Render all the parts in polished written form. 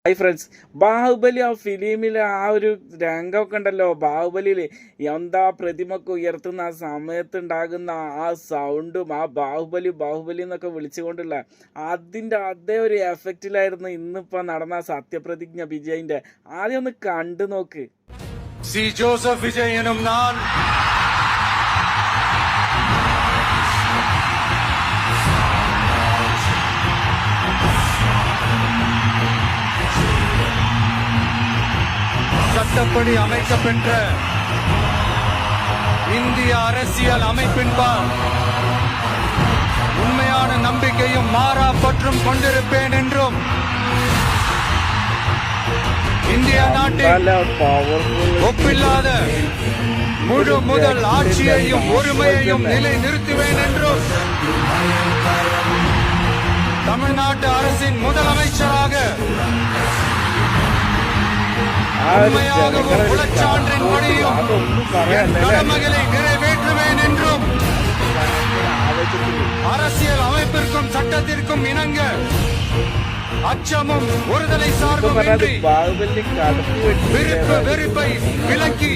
Hi friends, Baahubali ആ ഫിലിമിലെ ആ ഒരു രംഗമൊക്കെ ഉണ്ടല്ലോ. ബാഹുബലിയിൽ എന്താ പ്രതിമൊക്കെ ഉയർത്തുന്ന ആ സമയത്ത് ഉണ്ടാകുന്ന ആ സൗണ്ടും ആ ബാഹുബലി ബാഹുബലി എന്നൊക്കെ വിളിച്ചുകൊണ്ടുള്ള അതിൻ്റെ അതേ ഒരു എഫക്റ്റിലായിരുന്നു ഇന്നിപ്പോൾ നടന്ന സത്യപ്രതിജ്ഞ വിജയിൻ്റെ. ആദ്യം ഒന്ന് കണ്ടു നോക്ക്. സി ജോസഫ് വിജയനും ഞാൻ சட்டப்படி அமைக்கப்பெற்ற இந்திய அரசியல் அமைப்பின்பால் உண்மையான நம்பிக்கையும் மாறா பற்றும் கொண்டிருப்பேன் என்றும் இந்திய நாட்டில் ஒப்பில்லாத முழு முதல் ஆட்சியையும் ஒருமையையும் நிலை நிறுத்துவேன் என்றும் தமிழ்நாட்டு அரசின் முதலமைச்சராக உண்மையாகவும் உளச்சான்றின்படியும் என் கடமைகளை நிறைவேற்றுவேன் என்றும் அரசியல் அமைப்பிற்கும் சட்டத்திற்கும் இணங்க அச்சமும் ஒருதலை சார்பும் இன்றி விருப்பு வெறுப்பை விலக்கி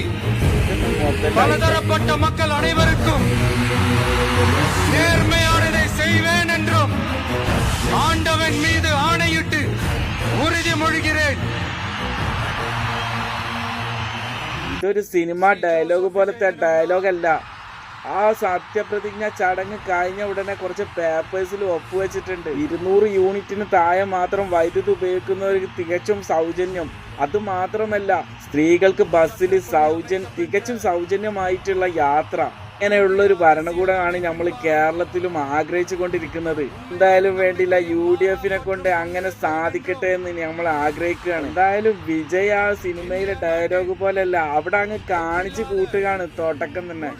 பலதரப்பட்ட மக்கள் அனைவருக்கும் நேர்மையானதை செய்வேன் என்றும் ஆண்டவன் மீது ஆணையிட்டு உறுதிமொழிகிறேன். ഇതൊരു സിനിമ ഡയലോഗ് പോലത്തെ ഡയലോഗല്ല. ആ സത്യപ്രതിജ്ഞ ചടങ്ങ് കഴിഞ്ഞ ഉടനെ കുറച്ച് പേപ്പേഴ്സിൽ ഒപ്പുവെച്ചിട്ടുണ്ട്. 200 യൂണിറ്റിന് താഴെ മാത്രം വൈദ്യുതി ഉപയോഗിക്കുന്നവർക്ക് തികച്ചും സൗജന്യം. അതുമാത്രമല്ല, സ്ത്രീകൾക്ക് ബസ്സിൽ തികച്ചും സൗജന്യമായിട്ടുള്ള യാത്ര. ഇങ്ങനെയുള്ളൊരു ഭരണകൂടമാണ് നമ്മൾ കേരളത്തിലും ആഗ്രഹിച്ചു കൊണ്ടിരിക്കുന്നത്. എന്തായാലും വേണ്ടില്ല, UDF കൊണ്ട് അങ്ങനെ സാധിക്കട്ടെ എന്ന് നമ്മൾ ആഗ്രഹിക്കുകയാണ്. എന്തായാലും വിജയ് ആ സിനിമയിലെ ഡയലോഗ് പോലെയല്ല, അവിടെ അങ്ങ് കാണിച്ചു കൂട്ടുകയാണ് തുടക്കം തന്നെ.